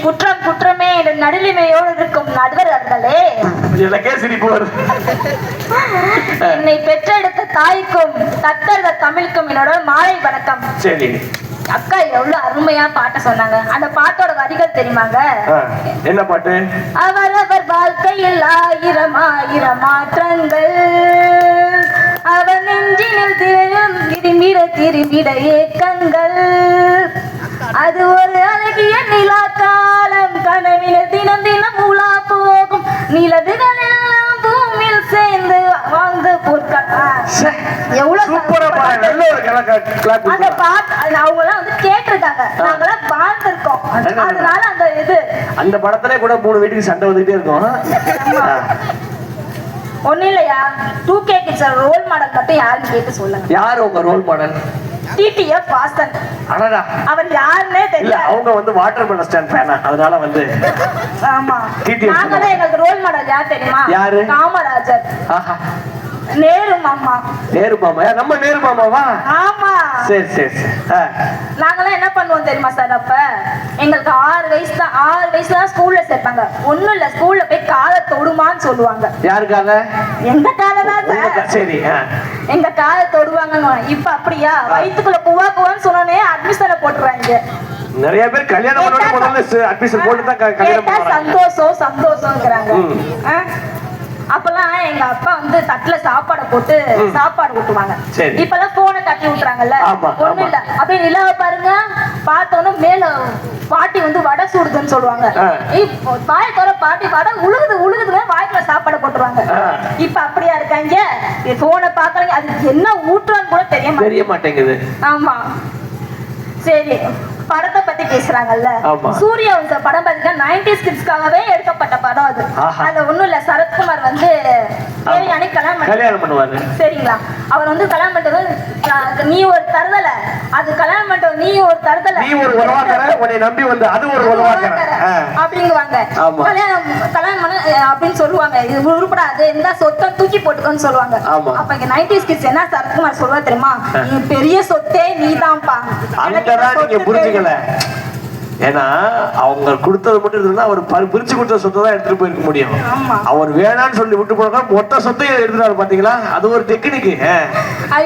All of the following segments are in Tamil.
குற்றம் குற்றமே என்ற நடுநிலைமையோடு இருக்கும் நடுவர்களே, எனக்கே சிரிப்பு வருது. என்னை பெற்றெடுத்த தாய்க்கும் தத்தெடுத்த தமிழுக்கும் என்னோட மாலை வணக்கம். சரி, அக்கா எவ்வளவு அருமையா பாட்ட சொன்னாங்க. அந்த பாட்டோட வரிகள் தெரியுமாங்க? என்ன பாட்டு? அவரவர் வாழ்க்கையில் ஆயிரம் ஆயிரம் மாற்றங்கள், அவன் நெஞ்சினில் திரும்பிட திரும்பிட ஏக்கங்கள், அது ஒரு அழகிய நிலா காலம், கனவில தினம் தினம் உலா போகும் நிலவுகள் எல்லாம் பூமியில் சேர்ந்து வாழ்ந்து அந்த பாட்டு அவங்க எல்லாம் வந்து கேட்டிருக்காங்க, நாங்களாம் வாழ்ந்திருக்கோம். அதனால அந்த இது அந்த படத்திலே கூட 3 வீட்டுக்கு சண்டை வந்துட்டே இருக்கும். ஒண்ணு இல்லையா, 2K கிட்ஸ் ரோல் மாடல் மட்டும் யாருன்னு கேட்டு சொல்லுங்க. யாரு உங்க ரோல் மாடல்? டிடிஎஃப் வாசன். அடடா, அவர் யாருன்னே தெரியல. அவங்க வந்து வாட்டர் மெலன் ஸ்டாண்ட் ஃபேனா, அதனால வந்து ஆமா. டிடிஎஃப் நாங்களே எங்களுக்கு ரோல் மாடல் யார் தெரியுமா? யாரு? காமராஜர். ஆஹா, நேரு மாமா. நேரு மாமா? நம்ம நேரு மாமாவா? ஆமா. சரி சரி சரி. நாங்களாம் என்ன பண்ணுவோம் தெரியுமா சார்? அப்ப எங்களுக்கு 6 வயசு தான் ஸ்கூல்ல சேர்ப்பாங்க. ஒண்ணும் இல்ல, ஸ்கூல்ல போய் காலை தொடுமான்னு சொல்லுவாங்க. யாருக்காக? எங்க காலை தான் சார். சரி, எங்க காலை தொடுவாங்கன்னு. இப்ப அப்படியா? வயிற்றுக்குள்ள குவான்னு சொன்னோன்னே அட்மிஷனை போட்டுறாங்க. நிறைய பேர் கல்யாணம் பண்ண முதல்ல அட்மிஷன் போட்டு தான் கல்யாணம் பண்றாங்க. சந்தோஷம்ங்கறாங்க. அப்பெல்லாம் எங்க அப்பா வந்து தட்டுல சாப்பாடை போட்டு சாப்பாடு ஊட்டுவாங்க. இப்பெல்லாம் போனை தட்டி விட்டுறாங்கல்ல. ஒண்ணும் இல்ல, அப்படியே நிலாவை பாருங்க, பார்த்தோன்னு மேல பாட்டி வந்து வடை சூடுதுன்னு சொல்லுவாங்க. வாய் தோற பாட்டி வடை உழுகுதுன்னு வாய்க்குள்ள சாப்பாடை போட்டுருவாங்க. இப்ப அப்படியா இருக்காங்க? போனை பாக்குறாங்க, அது என்ன ஊட்டுறான்னு கூட தெரிய மாட்டேங்குது. ஆமா. சரி, படத்தை பத்தி பேசுறாங்கல்ல. சூர்யா படம் பாத்தீங்கன்னா 90s கிட்ஸ்க்காகவே எடுக்கப்பட்ட படம் அது. அதுல ஒண்ணும் இல்ல, சரத்குமார் வந்து தேவயானி கல்யாணம் பண்ணுவாரு. சரிங்களா? அவர் வந்து கல்யாணம் பண்றது, நீ ஒரு தருதல, அது கல்யாணம் பண்றது நீ ஒரு தருதல, நீ ஒரு உலவாக்கற, உன்னை நம்பி வந்து அது ஒரு உலவாக்கற அப்படிங்குவாங்க. கல்யாணம் பண்ண அப்படின்னு சொல்லுவாங்க. இது உருப்படாது, இந்த சொத்தை தூக்கி போட்டுக்கோன்னு சொல்லுவாங்க. அப்ப இங்க 90s கிட்ஸ் என்ன சரத்குமார் சொல்லுவா தெரியுமா? நீ பெரிய சொத்தே நீதான்ப்பா. நீங்க புரிஞ்சுக்கல. ஏன்னா அவங்க கொடுத்தது மட்டும் இருந்தா அவர் பிரிச்சு கொடுத்த சொத்தை தான் எடுத்துட்டு போயிருக்க முடியும். அவர் வேணான்னு சொல்லி விட்டு போனா மொத்த சொத்தையும் எடுத்துட்டாரு. பாத்தீங்களா? அது ஒரு டெக்னிக்.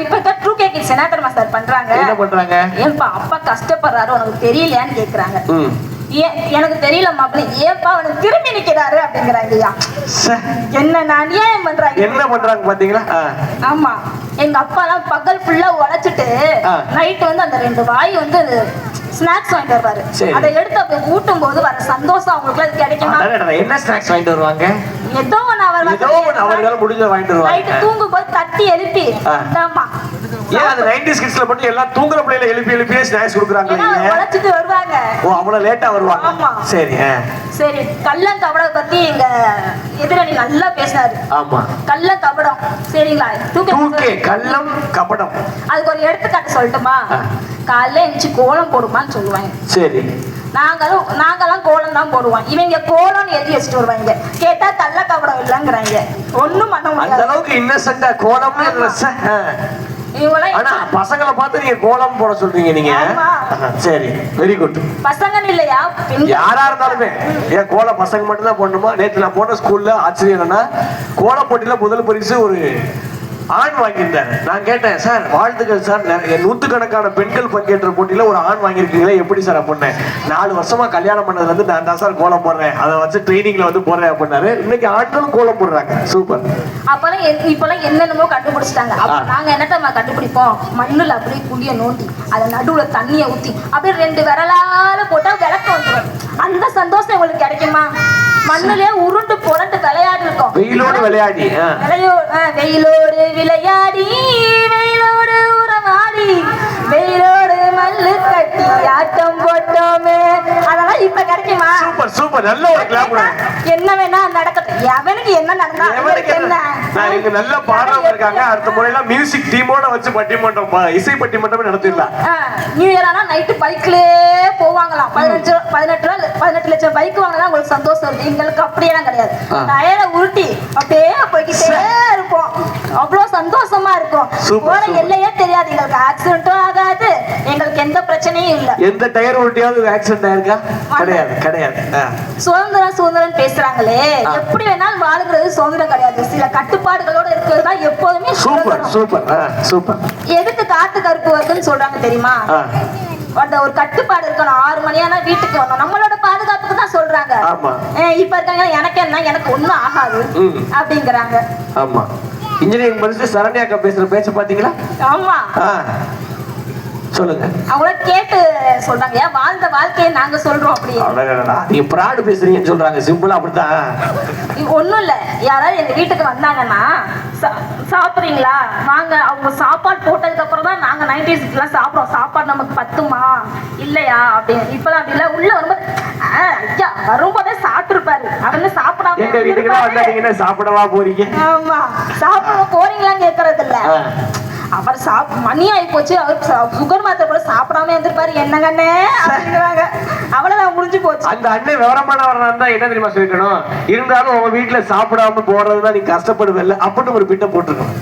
இப்ப 2K கிட்ஸ் என்ன தெரியுமா சார் பண்றாங்க? என்ன பண்றாங்க? ஏன்பா அப்பா கஷ்டப்படுறாரு உனக்கு தெரியலையான்னு கேக்குறாங்க. எனக்கு தெரியல மாப்பிள்ள, ஏப்பா அவனுக்கு திரும்பி நிக்கிறாரு அப்படிங்கிறாங்க. என்ன அநியாயம் பண்றாங்க. என்ன பண்றாங்க பாத்தீங்களா? ஆமா. எங்க அப்பா எல்லாம் பகல் ஃபுல்லா உழைச்சிட்டு நைட் வந்து அந்த 2 வாய் வந்து ஸ்நாக்ஸ் வாங்கிட்டு வருவாரு. அதை எடுத்து அப்ப ஊட்டும் போது வர சந்தோஷம் அவங்களுக்கு அது கிடைக்குமா? என்ன ஸ்நாக்ஸ் வாங்கிட்டு வருவாங்க? ஏதோ ஒண்ணு அவர்களால முடிஞ்ச வாங்கிட்டு வருவாங்க. நைட் தூங்கும் போது தட்டி எழுப்பி. ஏன் அது 90s கிட்ஸ்ல மட்டும் எல்லாம் தூங்குற பிள்ளைகளை எழுப்பியே ஸ்நாக்ஸ் கொடுக்குறாங்க. உழைச்சிட்டு வருவாங்க. ஓ, அவ்வளவு லேட்டா வருவாங்க. சரி சரி. கள்ளம் கபடம் பத்தி எங்க எதிரணி நல்லா பேசினாரு. ஆமா, கள்ளம் கபடம். சரிங்களா? 2K கள்ளம் கபடம். அதுக்கு ஒரு எடுத்துக்காட்டு சொல்லட்டுமா? காலைல எந்திச்சு கோலம் போடுமான்னு சொல்லுவாங்க. சரி. நாங்கெல்லாம் கோலம் தான் போடுவோம். இவங்க கோலம்னு எழுதி வச்சுட்டு வருவாங்க. கேட்டா கள்ள கபடம் இல்லைங்கிறாங்க. ஒண்ணும் பண்ண முடியாது. அந்த அளவுக்கு இன்னசென்ட்டா கோலம்னு. ஆனா பசங்களை பார்த்து நீங்க கோலம் போட சொல்றீங்க நீங்க. சரி, வெரி குட். பசங்க இல்லையா, யாரா இருந்தாலுமே. ஏன் கோல பசங்க மட்டும் தான் போடணுமா? நேற்று நான் போன ஸ்கூல்ல ஆச்சரியம் என்னன்னா, கோல போட்டியில முதல் பரிசு ஒரு ஆண் வாங்கியிருந்தாரு. நான் கேட்டேன், சார் வாழ்த்துக்கள் சார், நூத்துக்கணக்கான பெண்கள் பங்கேற்ற போட்டியில ஒரு ஆண் வாங்கியிருக்கீங்களே, எப்படி சார் அப்படின்னே. 4 வருஷமா கல்யாணம் பண்ணதுல இருந்து நான் தான் சார் கோலம் போடுறேன், அதை வச்சு ட்ரைனிங்ல வந்து போடுறேன் அப்படின்னாரு. இன்னைக்கு ஆண்களும் கோலம் போடுறாங்க. சூப்பர். அப்பெல்லாம் இப்பெல்லாம் என்னென்னமோ கண்டுபிடிச்சிட்டாங்க. நாங்க என்னட்ட கண்டுபிடிப்போம், மண்ணுல அப்படியே குழிய நோண்டி அதை நடுவுல தண்ணியை ஊத்தி அப்படியே 2 விரலால போட்டா விளக்க வந்துடும். அந்த சந்தோஷம் உங்களுக்கு கிடைக்குமா? மண்ணுலயே உருண்டு புரண்டு விளையாடி இருக்கோம். வெயிலோடு விளையாடி வெயிலோடு உறவாடி வெயிலோடு மல்லு கட்டி ஆட்டம் போட்டோமே. அதெல்லாம் இப்ப கிடைக்குமா? Super super. நல்ல ஒரு கிளாப். என்ன வேணா நடக்கட்டும், எவனுக்கு என்ன நடந்தா என்ன. இங்க நல்ல பாடல் இருக்காங்க. அடுத்த முறையெல்லாம் மியூசிக் டீமோட வச்சு பட்டிமன்றம், இசை பட்டிமன்றமே நடத்திடலாம். நியூ இயர் ஆனா நைட்டு பைக்லயே போவாங்களாம். 18 லட்சம் பைக் வாங்கினா உங்களுக்கு சந்தோஷம் இருக்கு. எங்களுக்கு அப்படியெல்லாம் கிடையாது. டயரை உருட்டி அப்படியே போய்கிட்டே இருப்போம். அவ்வளவு சந்தோஷமா இருக்கும். தெரியும். போற எல்லையே தெரியாது. எங்களுக்கு ஆக்சிடென்ட்டும் ஆகாது, எங்களுக்கு எந்த பிரச்சனையும் இல்ல. எந்த டயர் உருட்டியாவது ஆக்சிடென்ட் ஆயிருக்கா? கிடையாது கிடையாது. சுதந்திரம் சுதந்திரம் பேசுறாங்களே, எப்படி வேணாலும் வாழுகிறது சுதந்திரம் கிடையாது. சில கட்டுப்பாடுகளோட இருக்கிறது தான் எப்போதுமே சூப்பர் சூப்பர் சூப்பர். எதுக்கு காத்து கருப்பு வருதுன்னு சொல்றாங்க தெரியுமா? அந்த ஒரு கட்டுப்பாடு இருக்கணும். 6 மணியானா வீட்டுக்கு வரணும். நம்மளோட பாதுகாப்புக்கு தான் சொல்றாங்க. இப்ப இருக்காங்க எனக்கு என்ன, எனக்கு ஒண்ணும் ஆகாது அப்படிங்கிறாங்க. ஆமா, இன்ஜினியரிங் படிச்சு சரண்யாக்கா பேசுற பேச்ச பாத்தீங்களா? ஆமா, சொல்லுங்க. அவங்கள கேட்டு சொல்றாங்க, ஏன் வாழ்ந்த வாழ்க்கையை நாங்க சொல்றோம். அப்படி நீங்க பிராடு பேசுறீங்கன்னு சொல்றாங்க. சிம்பிளா அப்படித்தான். ஒண்ணும் இல்ல, யாராவது எங்க வீட்டுக்கு வந்தாங்கன்னா சாப்பிடுறீங்களா வாங்க, அவங்க சாப்பாடு போட்டதுக்கு அப்புறம் தான் நாங்க 90s எல்லாம் சாப்பிடுறோம். சாப்பாடு நமக்கு பத்துமா இல்லையா அப்படின்னு. இப்பதான் அப்படி இல்ல, உள்ள வரும்போது ஐயா வரும்போதே சாப்பிட்டு இருப்பாரு. அவன்னு சாப்பிடாம எங்க வீட்டுக்கு வந்தாங்கன்னா சாப்பிடவா போறீங்க? ஆமா, சாப்பிட போறீங்களான்னு கேட்கறது இல்ல. அவர் மணி ஆகி போச்சு, அவர் சுகர் மாத்திரை கூட சாப்பிடாம இருந்திருப்பாரு. என்னங்கண்ணே அப்படிங்கிறாங்க. அவ்வளவுதான், முடிஞ்சு போச்சு. அந்த அண்ணன் விவரமானவரா இருந்தா என்ன தெரியுமா சொல்லிக்கணும், இருந்தாலும் உங்க வீட்டுல சாப்பிடாம போறதுதான் நீ கஷ்டப்படுவல்ல அப்படின்னு ஒரு பிட்ட போட்டுருக்கணும்.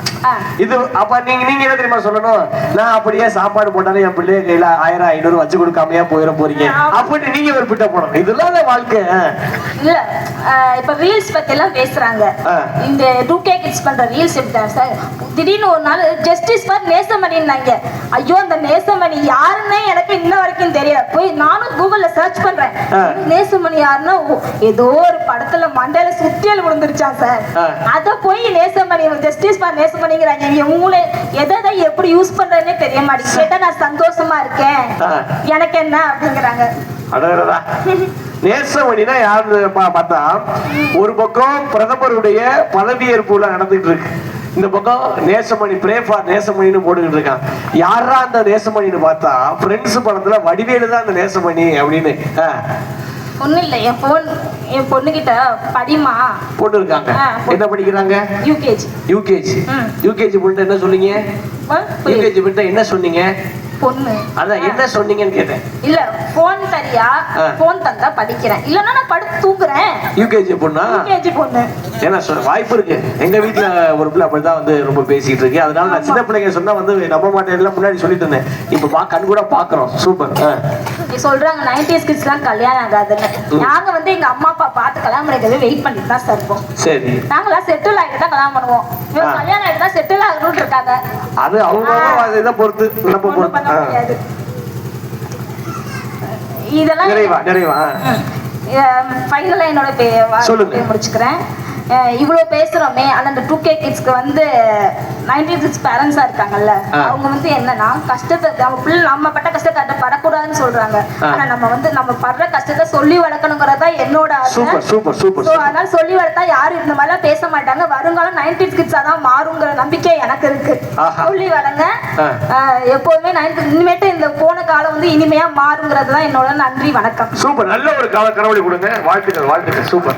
இது அப்ப நீங்க என்ன தெரியுமா சொல்லணும், நான் அப்படியே சாப்பாடு போட்டாலும் என் பிள்ளைய கையில 1000 500 வச்சு கொடுக்காமையா போயிட போறீங்க அப்படின்னு நீங்க ஒரு பிட்ட போடணும். இதெல்லாம் வாழ்க்கை இல்ல. இப்ப ரீல்ஸ் பத்தி எல்லாம் பேசுறாங்க. இந்த 2K கிட்ஸ் பண்ற ரீல்ஸ் எப்படி சார், திடீர்னு ஒரு நாள் ஜஸ்டிஸ் ஃபார் நேசமணின்னாங்க. ஐயோ, அந்த நேசமணி யாருன்னே எனக்கு இன்ன வரைக்கும் தெரியல. போய் நானும் கூகுள்ல சர்ச் பண்றேன், நேசமணி யாருன்னா ஏதோ ஒரு படத்துல மண்டையில சுத்தியல் விழுந்துருச்சா சார். அத போய் நேசமணி ஜஸ்டிஸ் ஃபார் நேசமணிங்கிறாங்க. இவங்களே எதை எப்படி யூஸ் பண்றதுன்னே தெரிய மாட்டேங்குது. கேட்டா நான் சந்தோஷமா இருக்கேன், எனக்கு என்ன அப்படிங்கிறாங்க. நேசமணினா யாரு பார்த்தா, ஒரு பக்கம் பிரதமருடைய பதவியேற்பு நடந்துட்டு இருக்கு, இந்த பக்கம் நேசமணி பிரே ஃபார் நேசமணின்னு போட்டுக்கிட்டு இருக்கான். யாரா அந்த நேசமணின்னு பார்த்தா, ஃப்ரெண்ட்ஸ் படத்துல வடிவேலு தான் அந்த நேசமணி அப்படின்னு. ஒண்ணும் இல்ல, என் பொண்ணுகிட்ட படிமா பொண்ணு இருக்காங்க. என்ன படிக்கிறாங்க? யூகேஜி பொண்ணு. என்ன சொன்னீங்க? யூகேஜி பொண்ணு என்ன சொன்னீங்க? பொண்ணு. அதான் என்ன சொன்னீங்கன்னு கேட்டேன். இல்ல, போன் தரியா, போன் தந்தா படிக்கிறேன், இல்லன்னா நான் படுத்து தூங்குறேன். யூகேஜி பொண்ணா? யூகேஜி பொண்ணு. ஏன்னா வாய்ப்பு இருக்கு. எங்க வீட்டுல ஒரு பிள்ளை அப்படிதான் வந்து ரொம்ப பேசிட்டு இருக்கு. அதனால நான் சின்ன பிள்ளைங்க சொன்னா வந்து நம்ப மாட்டேன், முன்னாடி சொல்லிட்டு இருந்தேன். இப்ப கண் கூட பாக்குறோம். சூப்பர். சொல்றாங்க 90s கிட்ஸ் எல்லாம் கல்யாணம் ஆகாதுன்னு. நாங்க வந்து எங்க அம்மா அப்பா பார்த்து கல்யாணம் பண்ணிக்கிறது வெயிட் பண்ணிட்டு தான் சார் இருப்போம். சரி, நாங்களாம் செட்டில் ஆகிட்டு தான் கல்யாணம் பண்ணுவோம். கல்யாணம் ஆகிட்டு தான் செட்டில் ஆகணும்னு இருக்காங்க. அது அவங்க இதை பொறுத்து நம்ம பொறுத்து. இதெல்லாம் நிறைவா ஃபைனலா என்னோட முடிச்சுக்கிறேன். இவ்வளவு பேசுறோமே, அந்த 2K கிட்ஸ்க்கு வந்து 90s கிட்ஸ் பேரண்ட்ஸா இருக்காங்கல்ல, அவங்க வந்து என்னன்னா கஷ்டத்தை நம்ம பிள்ளை நம்ம பட்ட கஷ்டத்தை படக்கூடாதுன்னு சொல்றாங்க. ஆனா நம்ம படுற கஷ்டத்தை சொல்லி வளர்க்கணுங்கிறதா என்னோட ஆசை. அதனால சொல்லி வளர்த்தா யாரும் இந்த மாதிரிலாம் பேச மாட்டாங்க. வருங்காலம் 90s கிட்ஸா தான் மாறுங்கிற நம்பிக்கை எனக்கு இருக்கு. சொல்லி வளங்க. எப்போதுமே இனிமேட்டு இந்த போன காலம் வந்து இனிமையா மாறுங்கிறது தான் என்னோட நன்றி. வணக்கம். சூப்பர். நல்ல ஒரு கனவுளி கொடுங்க. வாழ்த்துக்கள். சூப்பர்.